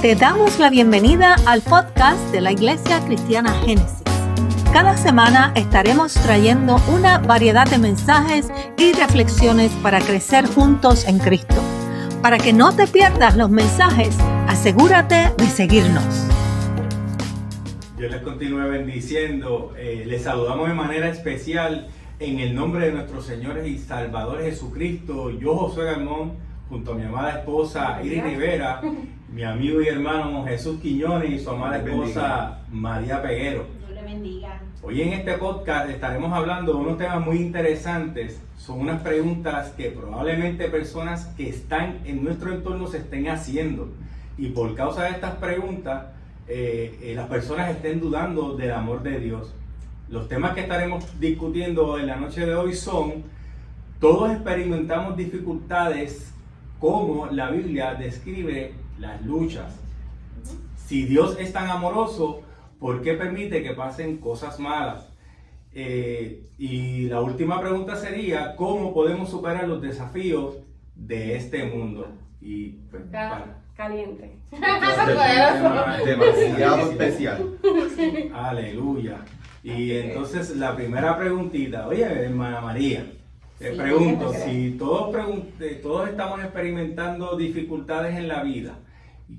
Te damos la bienvenida al podcast de la Iglesia Cristiana Génesis. Cada semana estaremos trayendo una variedad de mensajes y reflexiones para crecer juntos en Cristo. Para que no te pierdas los mensajes, asegúrate de seguirnos. Dios les continúe bendiciendo. Les saludamos de manera especial en el nombre de nuestro Señor y Salvador Jesucristo. Yo, Josué Galmón, junto a mi amada esposa Iris Rivera, mi amigo y hermano Jesús Quiñones y su amada esposa María Peguero. Dios le bendiga. Hoy en este podcast estaremos hablando de unos temas muy interesantes. Son unas preguntas que probablemente personas que están en nuestro entorno se estén haciendo. Y por causa de estas preguntas, las personas estén dudando del amor de Dios. Los temas que estaremos discutiendo en la noche de hoy son: todos experimentamos dificultades, como la Biblia describe las luchas. Si Dios es tan amoroso, ¿por qué permite que pasen cosas malas? Y la última pregunta sería: ¿cómo podemos superar los desafíos de este mundo? Y pues, caliente. Demasiado especial. Aleluya. Y entonces la primera preguntita, oye, hermana María, te Sí, pregunto, si todos estamos experimentando dificultades en la vida,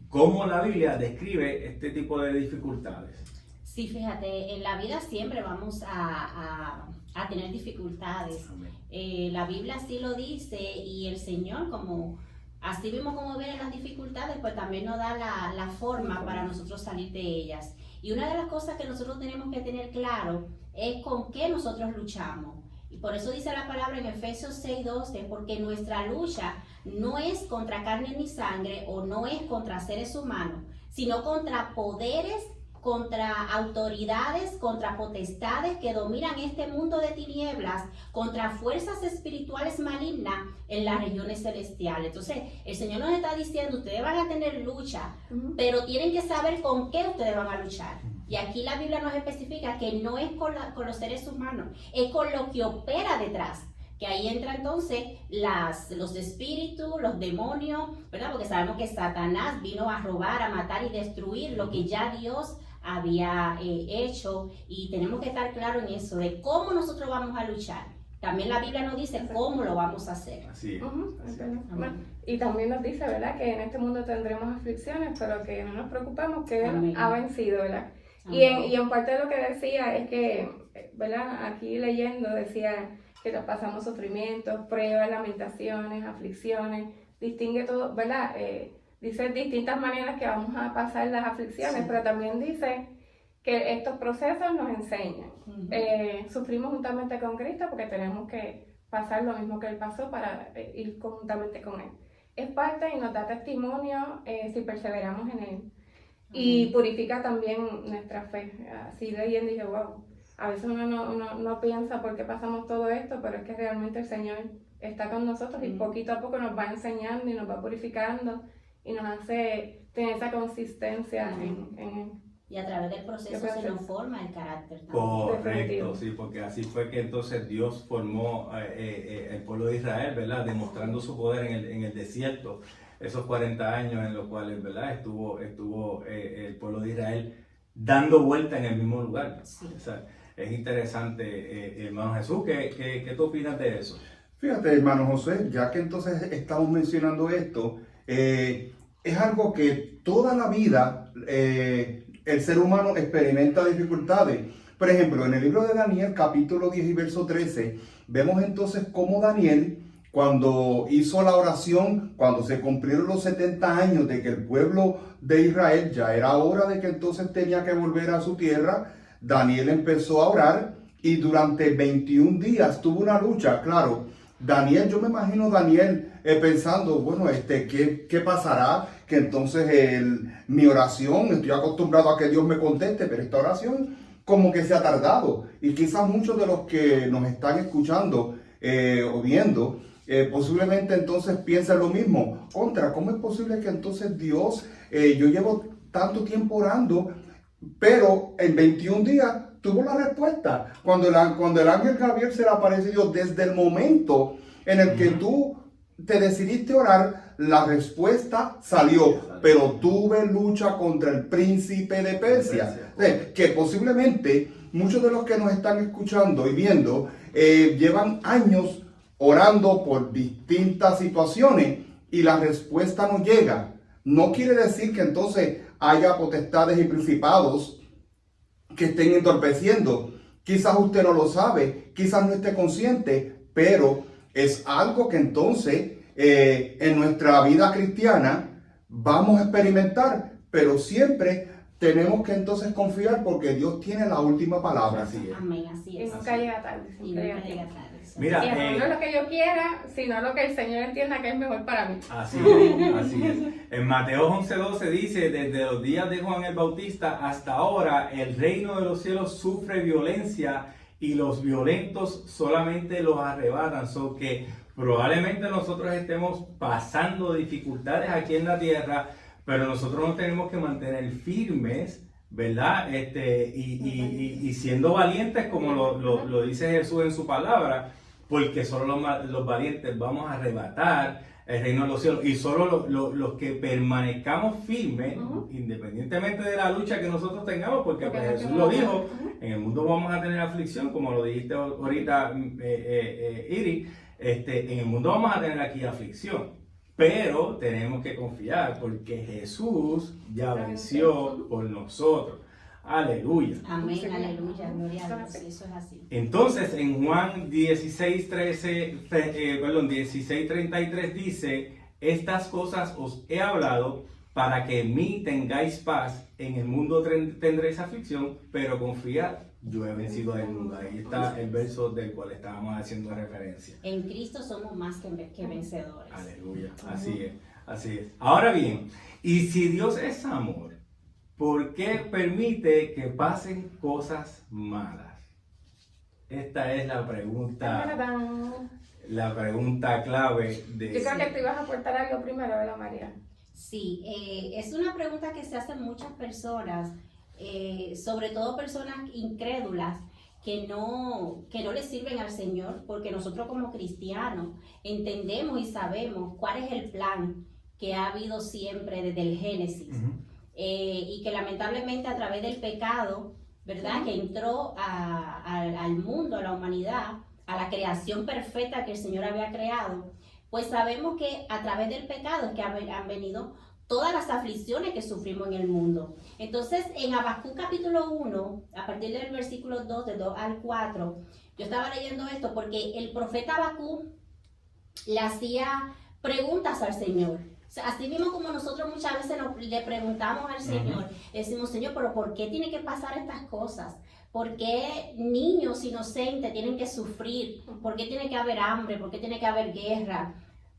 ¿cómo la Biblia describe este tipo de dificultades? Sí, fíjate, en la vida siempre vamos a tener dificultades. La Biblia sí lo dice, y el Señor, como así mismo como vienen las dificultades, pues también nos da la forma para nosotros salir de ellas. Y una de las cosas que nosotros tenemos que tener claro es con qué nosotros luchamos. Y por eso dice la palabra en Efesios 6:12, porque nuestra lucha no es contra carne ni sangre, o no es contra seres humanos, sino contra poderes, contra autoridades, contra potestades que dominan este mundo de tinieblas, contra fuerzas espirituales malignas en las regiones celestiales. Entonces, el Señor nos está diciendo: ustedes van a tener lucha, pero tienen que saber con qué ustedes van a luchar. Y aquí la Biblia nos especifica que no es con los seres humanos, es con lo que opera detrás. Que ahí entra entonces los espíritus, los demonios, ¿verdad? Porque sabemos que Satanás vino a robar, a matar y destruir lo que ya Dios había hecho, y tenemos que estar claros en eso, de cómo nosotros vamos a luchar. También la Biblia nos dice cómo lo vamos a hacer. Así es. Y también nos dice, ¿verdad?, que en este mundo tendremos aflicciones, pero que no nos preocupemos, que Él ha vencido, ¿verdad? Y en parte de lo que decía es que, ¿verdad?, aquí leyendo decía que nos pasamos sufrimientos, pruebas, lamentaciones, aflicciones, distingue todo, ¿verdad? Dice distintas maneras que vamos a pasar las aflicciones, sí, pero también dice que estos procesos nos enseñan. Sufrimos juntamente con Cristo porque tenemos que pasar lo mismo que Él pasó para ir juntamente con Él. Es parte y nos da testimonio si perseveramos en Él. Y purifica también nuestra fe. Así leyendo dije, wow, a veces uno no piensa por qué pasamos todo esto, pero es que realmente el Señor está con nosotros y poquito a poco nos va enseñando y nos va purificando y nos hace tener esa consistencia en Él. Y a través del proceso se nos forma el carácter también. Correcto, sí, porque así fue que entonces Dios formó el pueblo de Israel, ¿verdad? Demostrando su poder en el desierto, esos 40 años en los cuales, ¿verdad?, estuvo el pueblo de Israel dando vuelta en el mismo lugar. Sí. O sea, es interesante, hermano Jesús, ¿qué tú opinas de eso? Fíjate, hermano José, ya que entonces estamos mencionando esto, es algo que toda la vida el ser humano experimenta dificultades. Por ejemplo, en el libro de Daniel, capítulo 10 y verso 13, vemos entonces cómo Daniel, cuando hizo la oración, cuando se cumplieron los 70 años de que el pueblo de Israel ya era hora de que entonces tenía que volver a su tierra, Daniel empezó a orar y durante 21 días tuvo una lucha. Claro, Daniel, yo me imagino Daniel pensando, bueno, ¿qué pasará? Que entonces mi oración, estoy acostumbrado a que Dios me conteste, pero esta oración como que se ha tardado. Y quizás muchos de los que nos están escuchando o viendo, posiblemente entonces piensen lo mismo. ¿Cómo es posible que entonces Dios, yo llevo tanto tiempo orando, pero en 21 días tuvo la respuesta? Cuando el ángel Gabriel se le aparece a Dios, desde el momento en el que tú te decidiste orar, la respuesta salió, pero tuve lucha contra el príncipe de Persia. Que posiblemente muchos de los que nos están escuchando y viendo llevan años orando por distintas situaciones y la respuesta no llega. No quiere decir que entonces haya potestades y principados que estén entorpeciendo. Quizás usted no lo sabe, quizás no esté consciente, pero es algo que entonces en nuestra vida cristiana vamos a experimentar, pero siempre tenemos que entonces confiar porque Dios tiene la última palabra. Así es. Amén, así es. Y nunca llega tarde, Y siempre nunca llega llega tarde. tarde. Mira, Y no es lo que yo quiera, sino lo que el Señor entienda que es mejor para mí. Así es, así es. En Mateo 11:12 dice, desde los días de Juan el Bautista hasta ahora, el reino de los cielos sufre violencia y los violentos solamente los arrebatan. So que probablemente nosotros estemos pasando dificultades aquí en la tierra, pero nosotros nos tenemos que mantener firmes, ¿verdad? Y siendo valientes, como lo dice Jesús en su palabra, porque solo los valientes vamos a arrebatar el reino de los cielos, y solo los que permanezcamos firmes, independientemente de la lucha que nosotros tengamos, porque pues, Jesús lo dijo, en el mundo vamos a tener aflicción, como lo dijiste ahorita, Iri, en el mundo vamos a tener aquí aflicción, pero tenemos que confiar, porque Jesús ya venció por nosotros. Aleluya. Amén, aleluya, gloria a Dios, eso es así. Entonces en Juan 16:33 dice, estas cosas os he hablado para que en mí tengáis paz, en el mundo tendréis aflicción, pero confiad, yo he vencido al mundo. Ahí está el verso del cual estábamos haciendo referencia. En Cristo somos más que vencedores. Aleluya, así es, así es. Ahora bien, y si Dios es amor, ¿por qué permite que pasen cosas malas? Esta es la pregunta clave de... Yo creo que te ibas a aportar algo primero, ¿verdad, María? Sí, es una pregunta que se hacen muchas personas, sobre todo personas incrédulas que no le sirven al Señor, porque nosotros como cristianos entendemos y sabemos cuál es el plan que ha habido siempre desde el Génesis. Y que lamentablemente a través del pecado, ¿verdad? Que entró al mundo, a la humanidad, a la creación perfecta que el Señor había creado, pues sabemos que a través del pecado es que han venido todas las aflicciones que sufrimos en el mundo. Entonces, en Habacuc capítulo 1, a partir del versículo 2, de 2 al 4, yo estaba leyendo esto porque el profeta Habacuc le hacía preguntas al Señor. Así mismo como nosotros muchas veces le preguntamos al Señor, decimos, Señor, pero ¿por qué tiene que pasar estas cosas? ¿Por qué niños inocentes tienen que sufrir? ¿Por qué tiene que haber hambre? ¿Por qué tiene que haber guerra?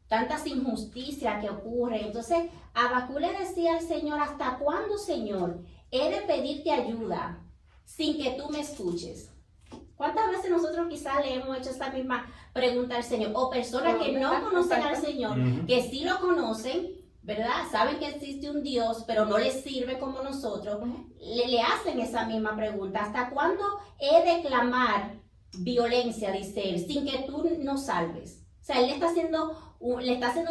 Tantas injusticias que ocurren. Entonces, Habacuc le decía al Señor, ¿hasta cuándo, Señor, he de pedirte ayuda sin que tú me escuches? ¿Cuántas veces nosotros quizás le hemos hecho esta misma pregunta al Señor? O personas que no conocen al Señor, que sí lo conocen, ¿verdad? Saben que existe un Dios, pero no les sirve como nosotros. Le hacen esa misma pregunta. ¿Hasta cuándo he de clamar violencia, dice él, sin que tú nos salves? O sea, él le está haciendo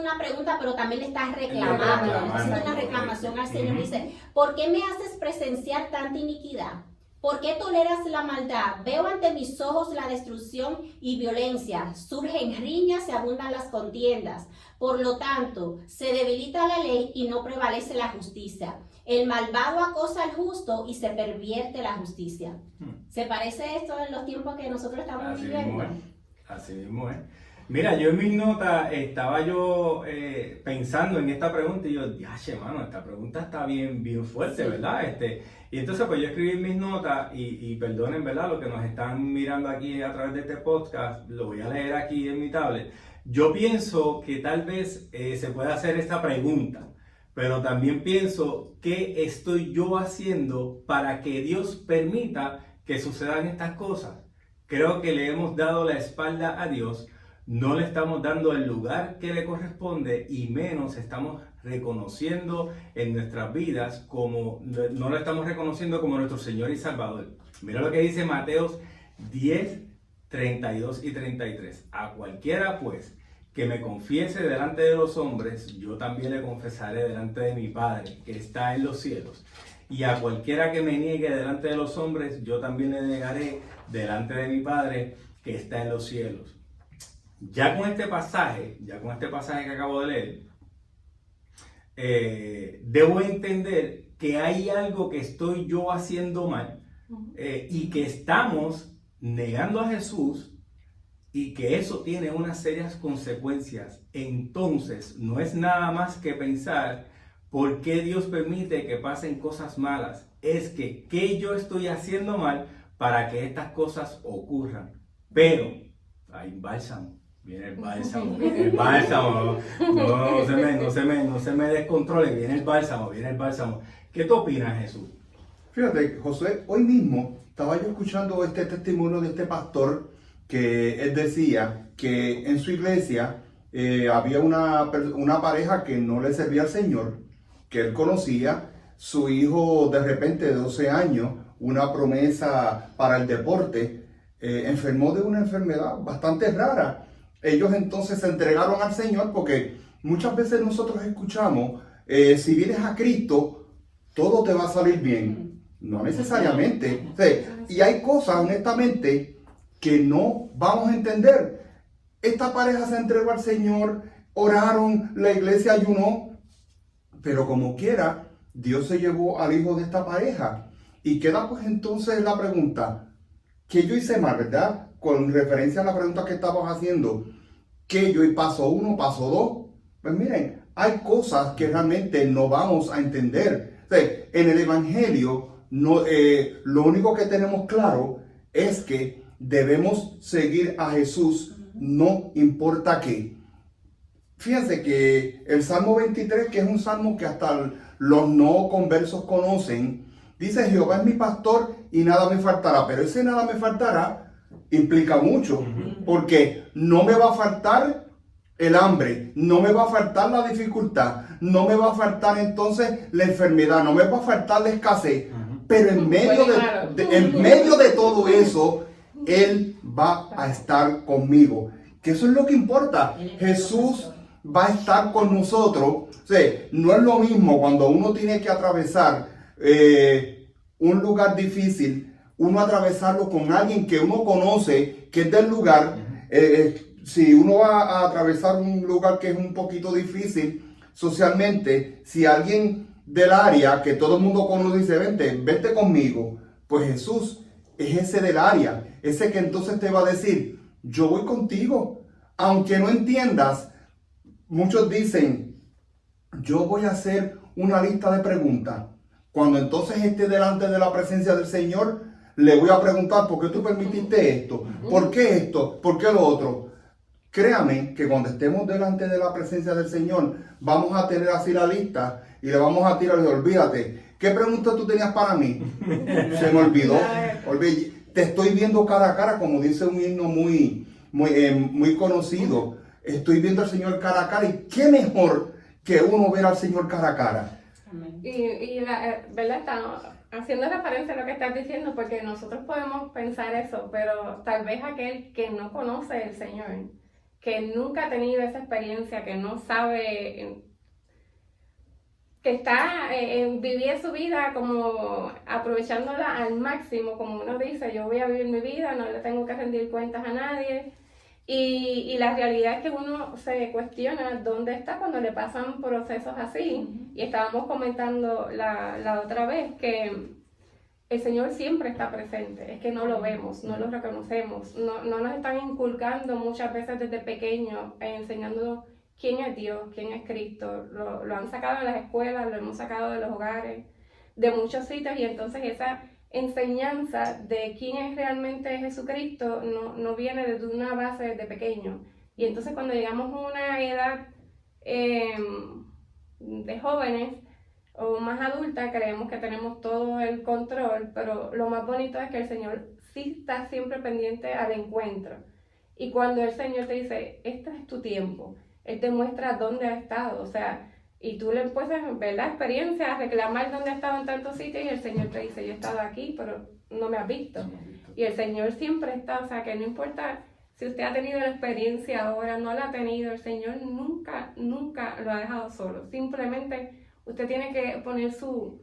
una pregunta, pero también le está reclamando. Le está haciendo una reclamación al Señor. Dice, ¿por qué me haces presenciar tanta iniquidad? ¿Por qué toleras la maldad? Veo ante mis ojos la destrucción y violencia. Surgen riñas y abundan las contiendas. Por lo tanto, se debilita la ley y no prevalece la justicia. El malvado acosa al justo y se pervierte la justicia. ¿Se parece esto en los tiempos que nosotros estamos viviendo? Así mismo es. Mira, yo en mis notas estaba pensando en esta pregunta y yo, mano, esta pregunta está bien fuerte, sí, ¿verdad? Y entonces pues yo escribí en mis notas y perdonen, ¿verdad? Los que nos están mirando aquí a través de este podcast, lo voy a leer aquí en mi tablet. Yo pienso que tal vez se puede hacer esta pregunta, pero también pienso, ¿qué estoy yo haciendo para que Dios permita que sucedan estas cosas? Creo que le hemos dado la espalda a Dios. No le estamos dando el lugar que le corresponde y menos estamos reconociendo en nuestras vidas no lo estamos reconociendo como nuestro Señor y Salvador. Mira lo que dice Mateo 10, 32 y 33. A cualquiera pues que me confiese delante de los hombres, yo también le confesaré delante de mi Padre que está en los cielos. Y a cualquiera que me niegue delante de los hombres, yo también le negaré delante de mi Padre que está en los cielos. Ya con este pasaje que acabo de leer, debo entender que hay algo que estoy yo haciendo mal y que estamos negando a Jesús y que eso tiene unas serias consecuencias. Entonces, no es nada más que pensar por qué Dios permite que pasen cosas malas. Es que, ¿qué yo estoy haciendo mal para que estas cosas ocurran? Pero hay bálsamo. Viene el bálsamo, viene el bálsamo. No se me descontrole, viene el bálsamo. ¿Qué tú opinas, Jesús? Fíjate, Josué, hoy mismo estaba yo escuchando este testimonio de este pastor que él decía que en su iglesia había una pareja que no le servía al Señor, que él conocía, su hijo de repente de 12 años, una promesa para el deporte, enfermó de una enfermedad bastante rara. Ellos entonces se entregaron al Señor porque muchas veces nosotros escuchamos, si vienes a Cristo, todo te va a salir bien. No necesariamente. O sea, y hay cosas, honestamente, que no vamos a entender. Esta pareja se entregó al Señor, oraron, la iglesia ayunó, pero como quiera, Dios se llevó al hijo de esta pareja. Y queda pues entonces la pregunta, ¿qué yo hice mal, verdad? Con referencia a la pregunta que estamos haciendo, ¿qué yo hice paso 1, paso 2? Pues miren, hay cosas que realmente no vamos a entender. O sea, en el Evangelio, lo único que tenemos claro es que debemos seguir a Jesús, no importa qué. Fíjense que el Salmo 23, que es un salmo que hasta los no conversos conocen, dice: Jehová es mi pastor y nada me faltará. Pero ese nada me faltará implica mucho, porque no me va a faltar el hambre, no me va a faltar la dificultad, no me va a faltar entonces la enfermedad, no me va a faltar la escasez. Pero en medio de todo eso, Él va a estar conmigo. Que eso es lo que importa. Jesús va a estar con nosotros. O sea, no es lo mismo cuando uno tiene que atravesar un lugar difícil, uno atravesarlo con alguien que uno conoce, que es del lugar. Si uno va a atravesar un lugar que es un poquito difícil socialmente, si alguien del área que todo el mundo conoce dice: vente conmigo, pues Jesús es ese del área, ese que entonces te va a decir: yo voy contigo, aunque no entiendas. Muchos dicen: yo voy a hacer una lista de preguntas. Cuando entonces esté delante de la presencia del Señor, le voy a preguntar: ¿por qué tú permitiste esto? ¿Por qué esto? ¿Por qué lo otro? Créame que cuando estemos delante de la presencia del Señor, vamos a tener así la lista y le vamos a tirar: olvídate, ¿qué pregunta tú tenías para mí? Se me olvidó. Te estoy viendo cara a cara, como dice un himno muy conocido. Estoy viendo al Señor cara a cara, y qué mejor que uno ver al Señor cara a cara. ¿Verdad? Estamos haciendo referencia a lo que estás diciendo, porque nosotros podemos pensar eso, pero tal vez aquel que no conoce al Señor, que nunca ha tenido esa experiencia, que no sabe, que está vivir su vida como aprovechándola al máximo, como uno dice: yo voy a vivir mi vida, no le tengo que rendir cuentas a nadie. Y la realidad es que uno se cuestiona dónde está cuando le pasan procesos así. Y estábamos comentando la otra vez que el Señor siempre está presente, es que no lo vemos, no lo reconocemos, no nos están inculcando muchas veces desde pequeños, enseñándonos quién es Dios, quién es Cristo. Lo han sacado de las escuelas, lo hemos sacado de los hogares, de muchos sitios, y entonces esa enseñanza de quién es realmente Jesucristo no viene desde una base desde pequeño. Y entonces cuando llegamos a una edad de jóvenes o más adulta, creemos que tenemos todo el control, pero lo más bonito es que el Señor sí está siempre pendiente al encuentro. Y cuando el Señor te dice: este es tu tiempo, Él te muestra dónde ha estado, o sea, y tú le puedes ver la experiencia, reclamar dónde ha estado en tantos sitios, y el Señor te dice: yo he estado aquí, pero no me has visto. Y el Señor siempre está, o sea, que no importa Si usted ha tenido la experiencia ahora, no la ha tenido, el Señor nunca lo ha dejado solo. Simplemente usted tiene que poner sus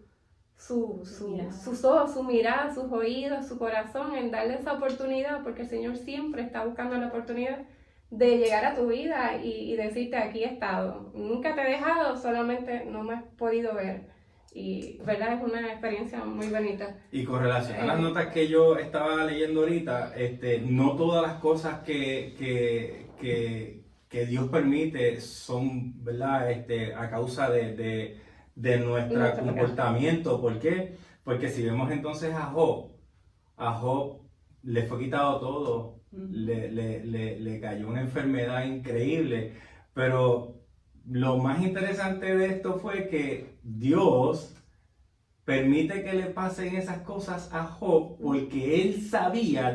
ojos, su mirada, sus oídos, su corazón en darle esa oportunidad, porque el Señor siempre está buscando la oportunidad de llegar a tu vida y decirte: aquí he estado. Nunca te he dejado, solamente no me has podido ver. Y, ¿verdad? Es una experiencia muy bonita. Y con relación a las notas que yo estaba leyendo ahorita, no todas las cosas que Dios permite son, ¿verdad? A causa de nuestro comportamiento. ¿Por qué? Porque si vemos entonces a Job le fue quitado todo, le cayó una enfermedad increíble, pero lo más interesante de esto fue que Dios permite que le pasen esas cosas a Job porque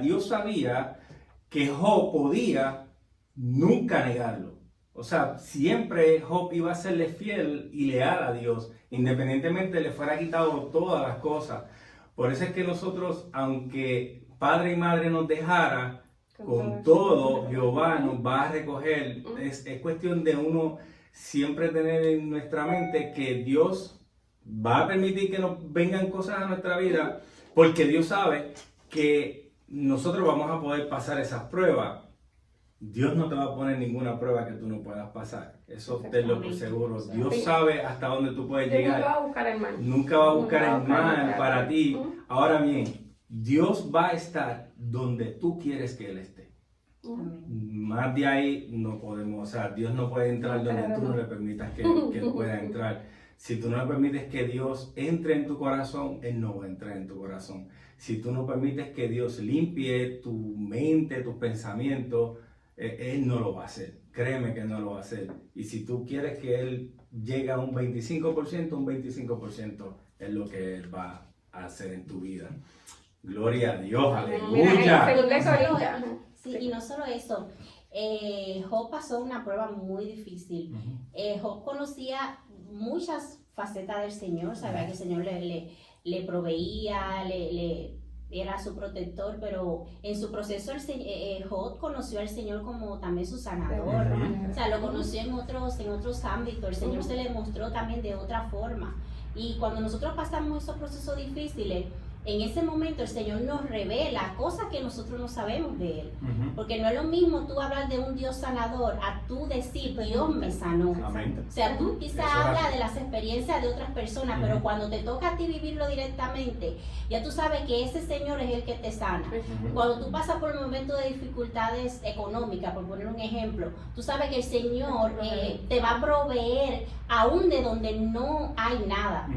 Dios sabía que Job podía nunca negarlo. O sea, siempre Job iba a serle fiel y leal a Dios, independientemente le fuera quitado todas las cosas. Por eso es que nosotros, aunque padre y madre nos dejara, con todo Jehová nos va a recoger. Es cuestión de uno siempre tener en nuestra mente que Dios va a permitir que nos vengan cosas a nuestra vida, porque Dios sabe que nosotros vamos a poder pasar esas pruebas. Dios no te va a poner ninguna prueba que tú no puedas pasar. Eso tenlo por seguro. Dios sabe hasta dónde tú puedes llegar. Nunca va a buscar el mal. Nunca va a buscar el mal para ti. Ahora bien, Dios va a estar donde tú quieres que Él esté. Más de ahí no podemos, o sea, Dios no puede entrar donde tú no le permitas que Él pueda entrar. Si tú no le permites que Dios entre en tu corazón, Él no va a entrar en tu corazón. Si tú no permites que Dios limpie tu mente, tus pensamientos, Él no lo va a hacer. Créeme que no lo va a hacer. Y si tú quieres que Él llegue a un 25% es lo que Él va a hacer en tu vida. Gloria a Dios, aleluya. Sí, y no solo eso, Job pasó una prueba muy difícil. Job conocía muchas facetas del Señor, sabía que el Señor le proveía, era su protector, pero en su proceso Job conoció al Señor como también su sanador. O sea, lo conoció en otros ámbitos, el Señor se le mostró también de otra forma. Y cuando nosotros pasamos esos procesos difíciles, en ese momento el Señor nos revela cosas que nosotros no sabemos de Él. Porque no es lo mismo tú hablar de un Dios sanador a tú decir: Dios me sanó. Amén. O sea, tú quizás hablas de las experiencias de otras personas, pero cuando te toca a ti vivirlo directamente, ya tú sabes que ese Señor es el que te sana. Cuando tú pasas por un momento de dificultades económicas, por poner un ejemplo, tú sabes que el Señor te va a proveer aún de donde no hay nada.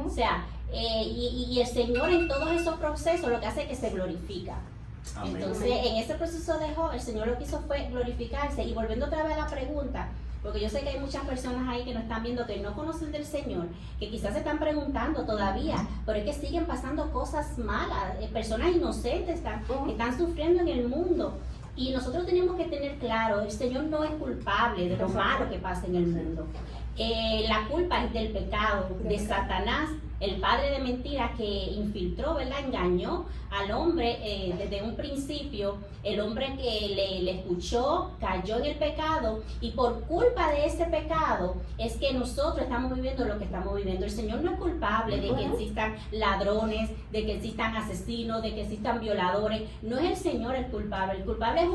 O sea, y el Señor en todos esos procesos lo que hace es que se glorifica. Amén. Entonces, en ese proceso de Job, el Señor lo que hizo fue glorificarse. Y volviendo otra vez a la pregunta, porque yo sé que hay muchas personas ahí que nos están viendo, que no conocen del Señor, que quizás se están preguntando todavía, pero es que siguen pasando cosas malas, personas inocentes están sufriendo en el mundo. Y nosotros tenemos que tener claro, el Señor no es culpable de lo malo que pasa en el mundo. La culpa es del pecado, de Satanás, el padre de mentira que infiltró, ¿verdad? Engañó al hombre desde un principio. El hombre que le escuchó cayó en el pecado, y por culpa de ese pecado es que nosotros estamos viviendo lo que estamos viviendo. El Señor no es culpable de que existan ladrones, de que existan asesinos, de que existan violadores. No es el Señor el culpable. El culpable es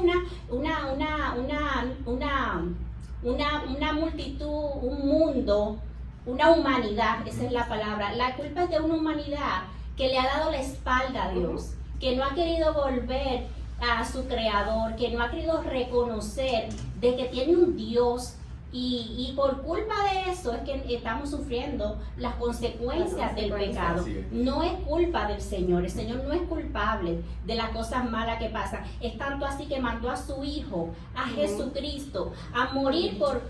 una multitud, un mundo, una humanidad, esa es la palabra. La culpa es de una humanidad que le ha dado la espalda a Dios, que no ha querido volver a su creador, que no ha querido reconocer de que tiene un Dios, y por culpa de eso es que estamos sufriendo las consecuencias del pecado. No es culpa del Señor, el Señor no es culpable de las cosas malas que pasan. Es tanto así que mandó a su Hijo, a Jesucristo, a morir por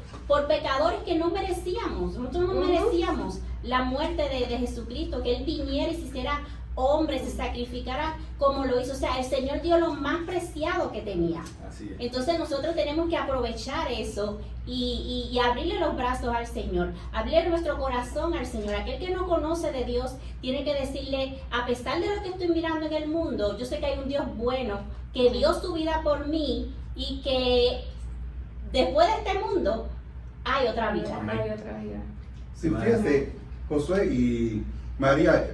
pecadores que no merecíamos. Nosotros no merecíamos la muerte de Jesucristo, que Él viniera y se hiciera hombre, se sacrificara como lo hizo. O sea, el Señor dio lo más preciado que tenía. Así es. Entonces nosotros tenemos que aprovechar eso y abrirle los brazos al Señor, abrirle nuestro corazón al Señor. Aquel que no conoce de Dios tiene que decirle: a pesar de lo que estoy mirando en el mundo, yo sé que hay un Dios bueno que dio su vida por mí, y que después de este mundo hay otra vida. Hay otra vida. Sí, fíjese, Josué y María,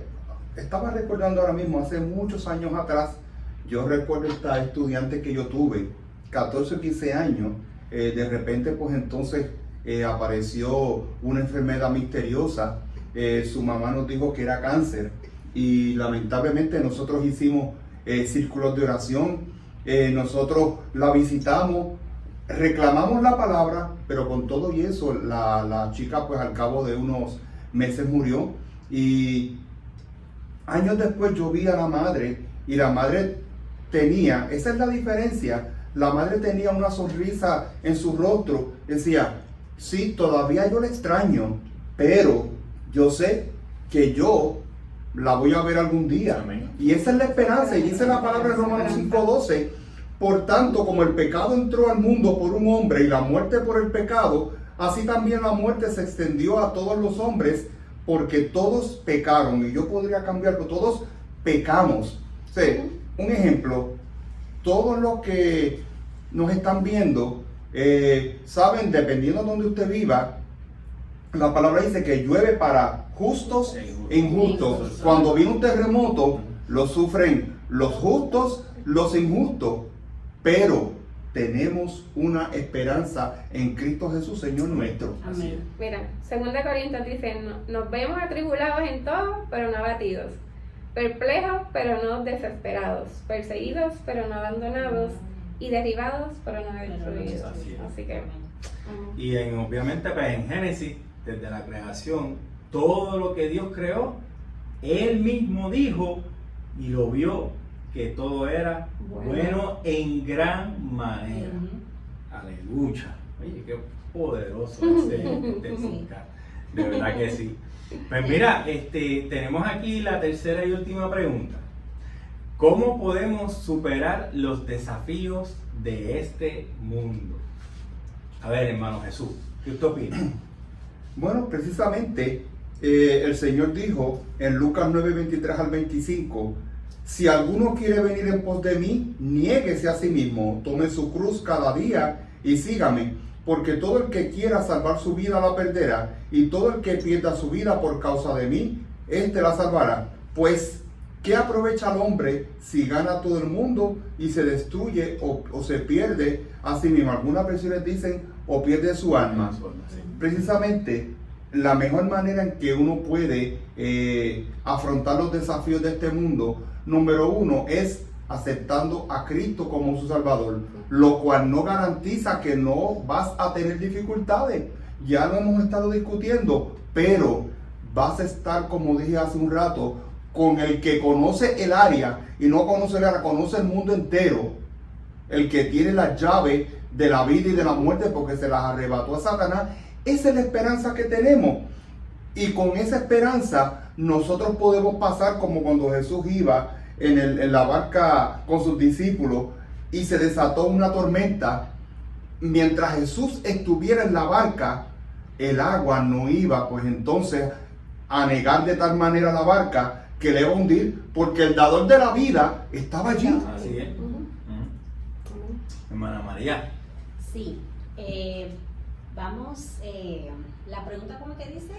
estaba recordando ahora mismo, hace muchos años atrás, yo recuerdo esta estudiante que yo tuve, 14 o 15 años, de repente pues entonces apareció una enfermedad misteriosa, su mamá nos dijo que era cáncer y lamentablemente nosotros hicimos círculos de oración, nosotros la visitamos, reclamamos la palabra, pero con todo y eso la chica pues al cabo de unos meses murió y años después yo vi a la madre y la madre tenía, esa es la diferencia, la madre tenía una sonrisa en su rostro, decía, sí, todavía yo la extraño, pero yo sé que yo la voy a ver algún día. Amén. Y esa es la esperanza, y dice la palabra en Romanos 5:12, por tanto, como el pecado entró al mundo por un hombre y la muerte por el pecado, así también la muerte se extendió a todos los hombres, porque todos pecaron. Y yo podría cambiarlo, todos pecamos. O sea, un ejemplo, todos los que nos están viendo, saben, dependiendo de donde usted viva, la palabra dice que llueve para justos e injustos. Cuando viene un terremoto, lo sufren los justos, los injustos. Pero tenemos una esperanza en Cristo Jesús, Señor nuestro. Amén. Mira, 2 Corintios dice, nos vemos atribulados en todo, pero no abatidos, perplejos, pero no desesperados, perseguidos, pero no abandonados, y derribados, pero no destruidos. Así que... Y obviamente pues, en Génesis, desde la creación, todo lo que Dios creó, Él mismo dijo y lo vio que todo era bueno en gran manera. Aleluya. Oye, qué poderoso este podcast. De verdad que sí. Pues mira, tenemos aquí la tercera y última pregunta. ¿Cómo podemos superar los desafíos de este mundo? A ver, hermano Jesús, ¿qué usted opina? Bueno, precisamente el Señor dijo en Lucas 9:23 al 25, si alguno quiere venir en pos de mí, niéguese a sí mismo, tome su cruz cada día y sígame, porque todo el que quiera salvar su vida la perderá, y todo el que pierda su vida por causa de mí, éste la salvará. Pues, ¿qué aprovecha el hombre si gana todo el mundo y se destruye o se pierde a sí mismo? Algunas versiones dicen, o pierde su alma. Precisamente, la mejor manera en que uno puede afrontar los desafíos de este mundo, número uno, es aceptando a Cristo como su Salvador, lo cual no garantiza que no vas a tener dificultades. Ya lo hemos estado discutiendo, pero vas a estar, como dije hace un rato, con el que conoce el área, y no conoce el área, conoce el mundo entero, el que tiene las llaves de la vida y de la muerte porque se las arrebató a Satanás. Esa es la esperanza que tenemos, y con esa esperanza nosotros podemos pasar como cuando Jesús iba en la barca con sus discípulos y se desató una tormenta. Mientras Jesús estuviera en la barca, el agua no iba pues entonces a anegar de tal manera la barca que le iba a hundir, porque el dador de la vida estaba allí. Así es. Hermana María. Sí. Vamos, la pregunta, ¿cómo que dice?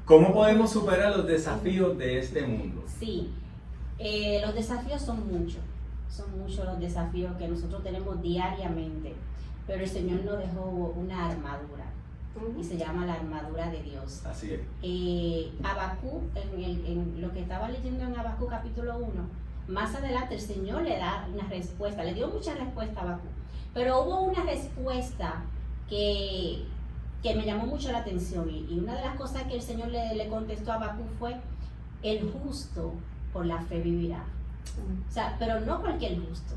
¿Cómo podemos superar los desafíos de este mundo? Sí, los desafíos son muchos los desafíos que nosotros tenemos diariamente, pero el Señor nos dejó una armadura y se llama la armadura de Dios. Así es. Habacuc, en lo que estaba leyendo en Habacuc capítulo 1, más adelante el Señor le da una respuesta, le dio muchas respuestas a Habacuc, pero hubo una respuesta que me llamó mucho la atención, y una de las cosas que el Señor le contestó a Habacuc fue: el justo por la fe vivirá. O sea, pero no cualquier justo,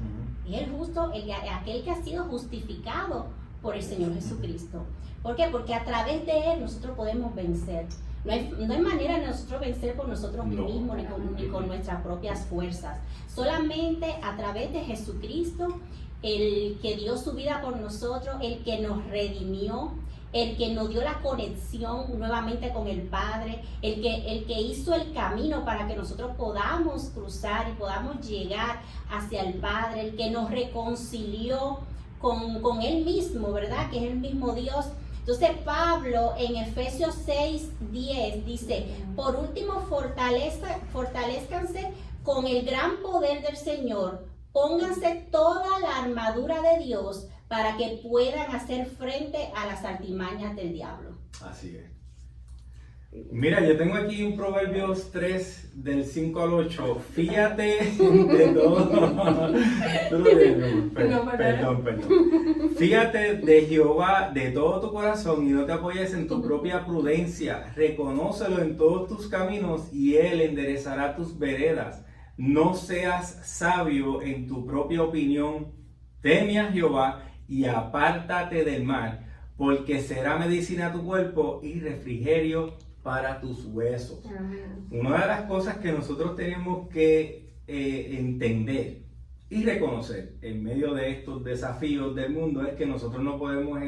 es el justo, aquel que ha sido justificado por el Señor Jesucristo. ¿Por qué? Porque a través de Él nosotros podemos vencer. No hay manera de nosotros vencer por nosotros mismos ni con nuestras propias fuerzas. Solamente a través de Jesucristo, el que dio su vida por nosotros, el que nos redimió, el que nos dio la conexión nuevamente con el Padre, el que hizo el camino para que nosotros podamos cruzar y podamos llegar hacia el Padre, el que nos reconcilió con Él mismo, ¿verdad? Que es el mismo Dios. Entonces Pablo en Efesios 6:10 dice, por último fortalezcanse con el gran poder del Señor, pónganse toda la armadura de Dios para que puedan hacer frente a las artimañas del diablo. Así es. Mira, yo tengo aquí un Proverbios 3 del 5 al 8. Fíjate de todo. Perdón. Fíjate de Jehová de todo tu corazón y no te apoyes en tu propia prudencia. Reconócelo en todos tus caminos y Él enderezará tus veredas. No seas sabio en tu propia opinión. Teme a Jehová y apártate del mal, porque será medicina a tu cuerpo y refrigerio para tus huesos. Una de las cosas que nosotros tenemos que entender y reconocer en medio de estos desafíos del mundo es que nosotros no podemos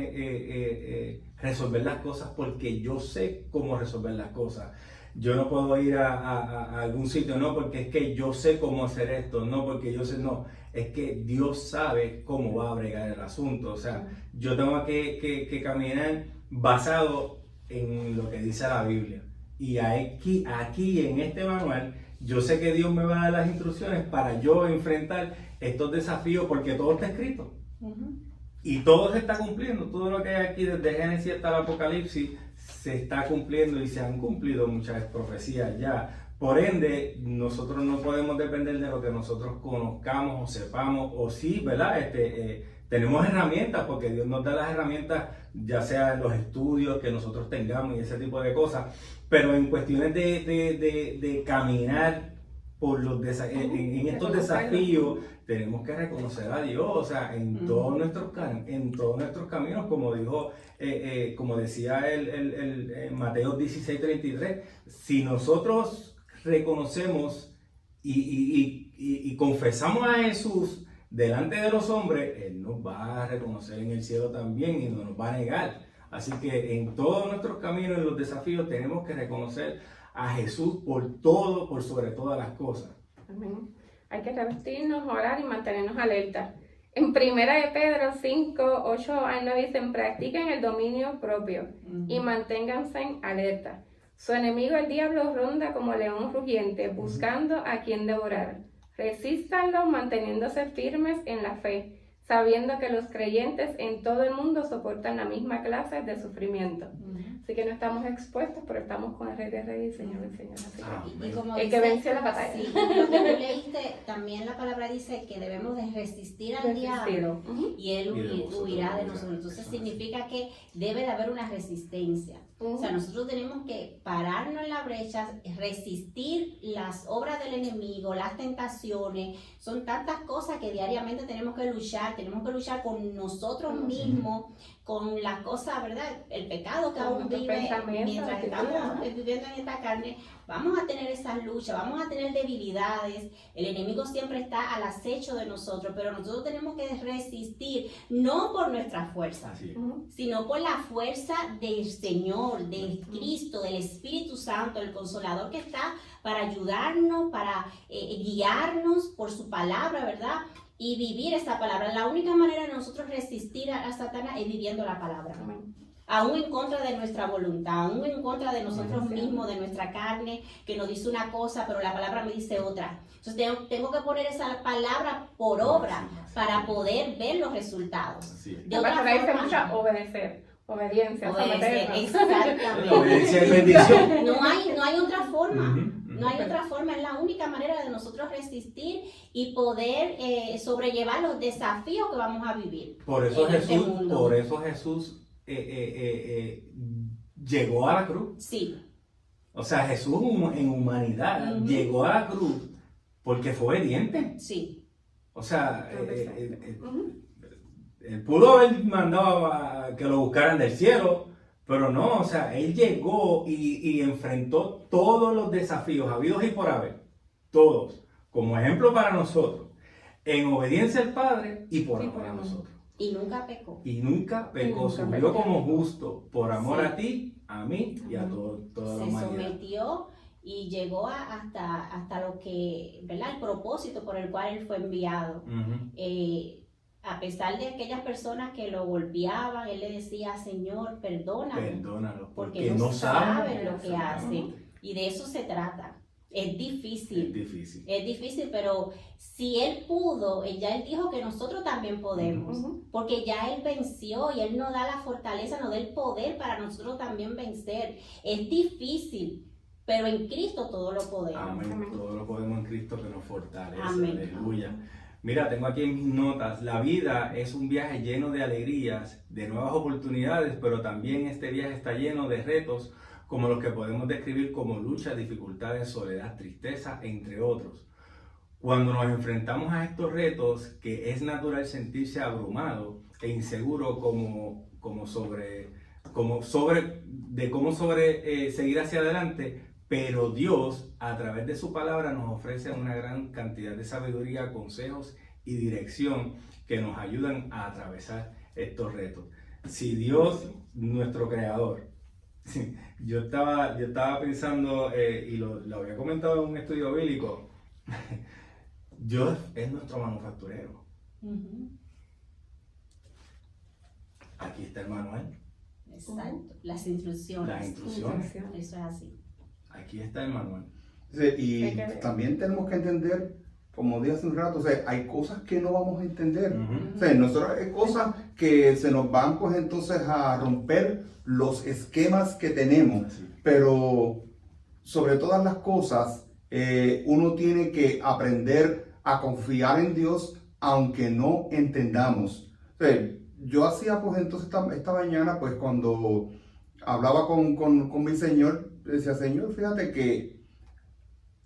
resolver las cosas porque yo sé cómo resolver las cosas. Yo no puedo ir a algún sitio, no, porque es que yo sé cómo hacer esto, no, porque yo sé, no, es que Dios sabe cómo va a bregar el asunto. O sea, yo tengo que caminar basado en lo que dice la Biblia. Y aquí en este manual, yo sé que Dios me va a dar las instrucciones para yo enfrentar estos desafíos, porque todo está escrito. Y todo se está cumpliendo. Todo lo que hay aquí, desde Génesis hasta el Apocalipsis, se está cumpliendo y se han cumplido muchas profecías ya. Por ende, nosotros no podemos depender de lo que nosotros conozcamos o sepamos, o sí, ¿verdad? Tenemos herramientas, porque Dios nos da las herramientas, ya sea en los estudios que nosotros tengamos y ese tipo de cosas, pero en cuestiones de caminar por en estos desafíos, tenemos que reconocer a Dios, o sea, en todos nuestros caminos, como dijo, como decía el Mateo 16:33, si nosotros reconocemos y confesamos a Jesús delante de los hombres, Él nos va a reconocer en el cielo también y no nos va a negar. Así que en todos nuestros caminos, en los desafíos, tenemos que reconocer a Jesús por todo, por sobre todas las cosas. Amén. Hay que revestirnos, orar y mantenernos alerta. En 1 de Pedro 5, 8 al 9 dicen, practiquen el dominio propio y manténganse alerta. Su enemigo el diablo ronda como león rugiente, buscando a quien devorar. Resístanlo manteniéndose firmes en la fe, sabiendo que los creyentes en todo el mundo soportan la misma clase de sufrimiento. Así que no estamos expuestos, pero estamos con el Rey de Reyes y Señor del Señor. Y como el que venció la batalla. Sí, lo que tú leíste, también la palabra dice que debemos de resistir al diablo y él huirá de nosotros. Entonces significa que debe de haber una resistencia. O sea, nosotros tenemos que pararnos en la brecha, resistir las obras del enemigo, las tentaciones. Son tantas cosas que diariamente tenemos que luchar con nosotros mismos, con las cosas, ¿verdad? El pecado que aún vive mientras estamos viviendo en esta carne. Vamos a tener esas luchas, vamos a tener debilidades. El enemigo siempre está al acecho de nosotros, pero nosotros tenemos que resistir, no por nuestra fuerza, sino por la fuerza del Señor, de Cristo, del Espíritu Santo, el Consolador que está para ayudarnos, para guiarnos por su palabra, ¿verdad? Y vivir esa palabra. La única manera de nosotros resistir a Satanás es viviendo la palabra. Aún en contra de nuestra voluntad, aún en contra de nosotros mismos, de nuestra carne, que nos dice una cosa, pero la palabra me dice otra. Entonces tengo que poner esa palabra por obra para poder ver los resultados. De otra forma, dice mucho obedecer. Obediencia, exactamente. Obediencia y bendición. No hay otra forma. No hay otra forma, es la única manera de nosotros resistir y poder sobrellevar los desafíos que vamos a vivir. Por eso Jesús llegó a la cruz. Sí. O sea, Jesús en humanidad llegó a la cruz porque fue obediente. Sí. O sea, él pudo haber mandado a que lo buscaran del cielo, pero no, o sea, él llegó y enfrentó todos los desafíos habidos y por haber, todos, como ejemplo para nosotros, en obediencia al Padre y por amor a nosotros. Y nunca pecó. Subió como justo, por amor a ti, a mí y a toda la humanidad. Se sometió y llegó hasta lo que, ¿verdad? El propósito por el cual él fue enviado. A pesar de aquellas personas que lo golpeaban, él le decía, Señor, perdónalo, porque no saben lo que hacen. Y de eso se trata. Es difícil. Es difícil, pero si él pudo, ya él dijo que nosotros también podemos. Porque ya él venció y él nos da la fortaleza, nos da el poder para nosotros también vencer. Es difícil, pero en Cristo todo lo podemos. Amén. Todo lo podemos en Cristo que nos fortalece. Amén. Aleluya. Mira, tengo aquí en mis notas, la vida es un viaje lleno de alegrías, de nuevas oportunidades, pero también este viaje está lleno de retos, como los que podemos describir como lucha, dificultades, soledad, tristeza, entre otros. Cuando nos enfrentamos a estos retos, que es natural sentirse abrumado e inseguro cómo seguir hacia adelante, pero Dios, a través de su palabra, nos ofrece una gran cantidad de sabiduría, consejos y dirección que nos ayudan a atravesar estos retos. Si Dios, nuestro creador, yo estaba pensando, y lo había comentado en un estudio bíblico, Dios es nuestro manufacturero. Aquí está el manual. Exacto, las instrucciones. Eso es así. Aquí está el manual. Sí, y también tenemos que entender, como dije hace un rato, o sea, hay cosas que no vamos a entender. O sea, nosotros hay cosas que se nos van pues entonces a romper los esquemas que tenemos, pero sobre todas las cosas uno tiene que aprender a confiar en Dios aunque no entendamos. O sea, yo hacía pues entonces esta mañana pues cuando hablaba con mi Señor, decía, Señor, fíjate que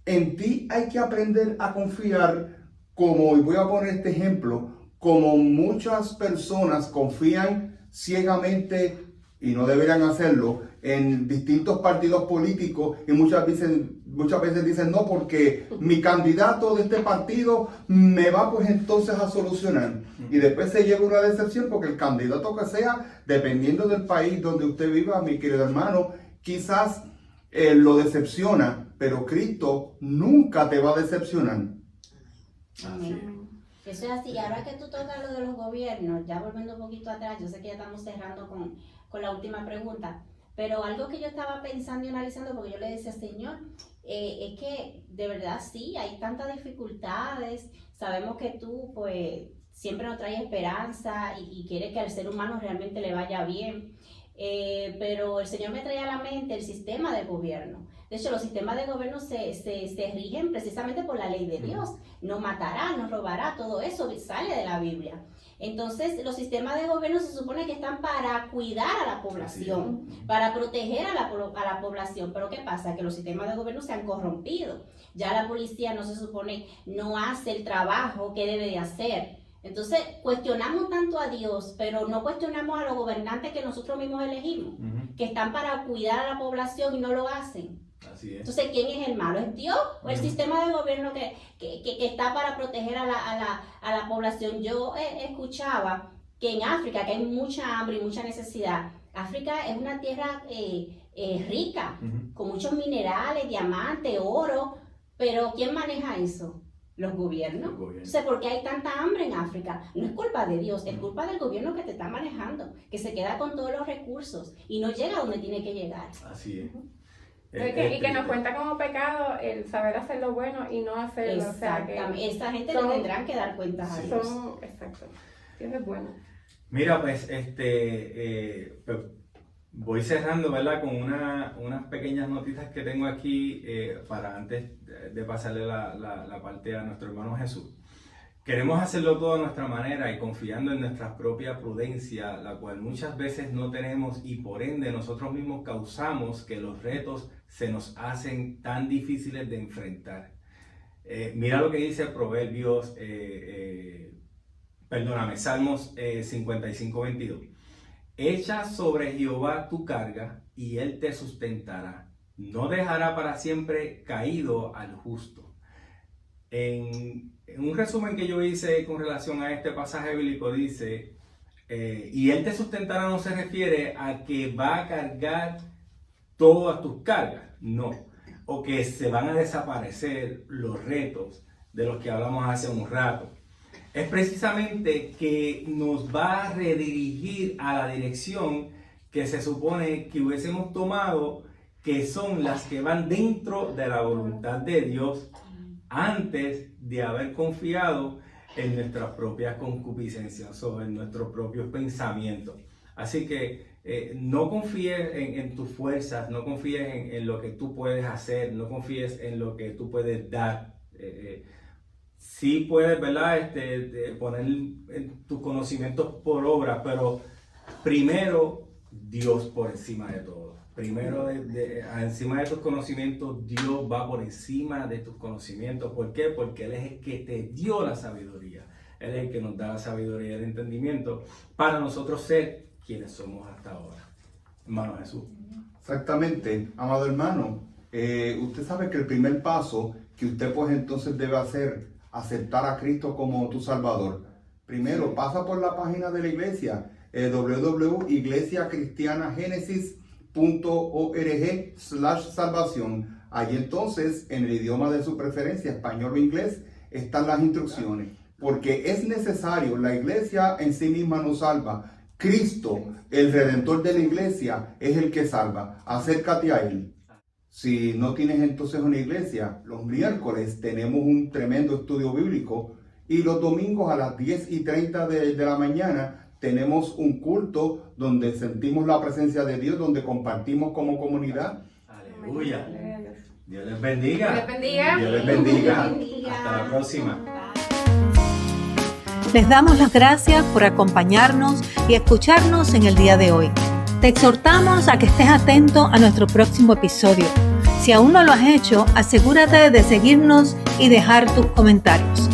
en ti hay que aprender a confiar, como, y voy a poner este ejemplo, como muchas personas confían ciegamente, y no deberían hacerlo, en distintos partidos políticos, y muchas veces dicen, no, porque mi candidato de este partido me va pues entonces a solucionar. Y después se lleva una decepción, porque el candidato que sea, dependiendo del país donde usted viva, mi querido hermano, quizás lo decepciona, pero Cristo nunca te va a decepcionar. Amén. Eso es así. Ahora que tú tocas lo de los gobiernos, ya volviendo un poquito atrás, yo sé que ya estamos cerrando con la última pregunta, pero algo que yo estaba pensando y analizando, porque yo le decía, Señor, es que de verdad sí, hay tantas dificultades, sabemos que tú pues siempre nos traes esperanza y quieres que al ser humano realmente le vaya bien. Pero el Señor me trae a la mente el sistema de gobierno. De hecho, los sistemas de gobierno se rigen precisamente por la ley de Dios. No matará, no robará, todo eso sale de la Biblia. Entonces, los sistemas de gobierno se supone que están para cuidar a la población, para proteger a la población. Pero ¿qué pasa? Que los sistemas de gobierno se han corrompido. Ya la policía no hace el trabajo que debe de hacer. Entonces, cuestionamos tanto a Dios, pero no cuestionamos a los gobernantes que nosotros mismos elegimos, que están para cuidar a la población y no lo hacen. Así es. Entonces, ¿quién es el malo? ¿Es Dios o el sistema de gobierno que está para proteger a la población? Yo escuchaba que en África, que hay mucha hambre y mucha necesidad, África es una tierra rica, con muchos minerales, diamantes, oro, pero ¿quién maneja eso? Los gobiernos. Entonces, ¿por qué hay tanta hambre en África? No es culpa de Dios, es culpa del gobierno que te está manejando, que se queda con todos los recursos y no llega donde tiene que llegar. Así es. Y que nos cuenta como pecado el saber hacer lo bueno y no hacerlo. Exactamente. O sea, que esta gente le tendrán que dar cuentas a Dios. Exacto. Dios es bueno. Mira, pues, voy cerrando, ¿verdad? Con unas pequeñas notitas que tengo aquí para antes de pasarle la parte a nuestro hermano Jesús. Queremos hacerlo todo a nuestra manera y confiando en nuestra propia prudencia, la cual muchas veces no tenemos y por ende nosotros mismos causamos que los retos se nos hacen tan difíciles de enfrentar. Mira lo que dice Proverbios, Salmos 55:22. Echa sobre Jehová tu carga y él te sustentará. No dejará para siempre caído al justo. En un resumen que yo hice con relación a este pasaje bíblico dice, y él te sustentará no se refiere a que va a cargar todas tus cargas, no. O que se van a desaparecer los retos de los que hablamos hace un rato. es precisamente que nos va a redirigir a la dirección que se supone que hubiésemos tomado, que son las que van dentro de la voluntad de Dios, antes de haber confiado en nuestras propias concupiscencias o en nuestros propios pensamientos. Así que no confíes en tus fuerzas, no confíes en lo que tú puedes hacer, no confíes en lo que tú puedes dar. Sí puedes, ¿verdad? Poner tus conocimientos por obra, pero primero Dios por encima de todo. Primero, encima de tus conocimientos, Dios va por encima de tus conocimientos. ¿Por qué? Porque Él es el que te dio la sabiduría. Él es el que nos da la sabiduría y el entendimiento para nosotros ser quienes somos hasta ahora. Hermano Jesús. Exactamente, amado hermano. Usted sabe que el primer paso que usted pues entonces debe hacer, aceptar a Cristo como tu Salvador. Primero, pasa por la página de la iglesia, www.iglesiacristianagenesis.org/salvación. Allí entonces, en el idioma de su preferencia, español o inglés, están las instrucciones. Porque es necesario, la iglesia en sí misma no salva. Cristo, el Redentor de la iglesia, es el que salva. Acércate a Él. Si no tienes entonces una iglesia, los miércoles tenemos un tremendo estudio bíblico y los domingos a las 10:30 de la mañana tenemos un culto donde sentimos la presencia de Dios, donde compartimos como comunidad. Aleluya. Dios les bendiga. Dios les bendiga. Dios les bendiga. Hasta la próxima. Les damos las gracias por acompañarnos y escucharnos en el día de hoy. Te exhortamos a que estés atento a nuestro próximo episodio. Si aún no lo has hecho, asegúrate de seguirnos y dejar tus comentarios.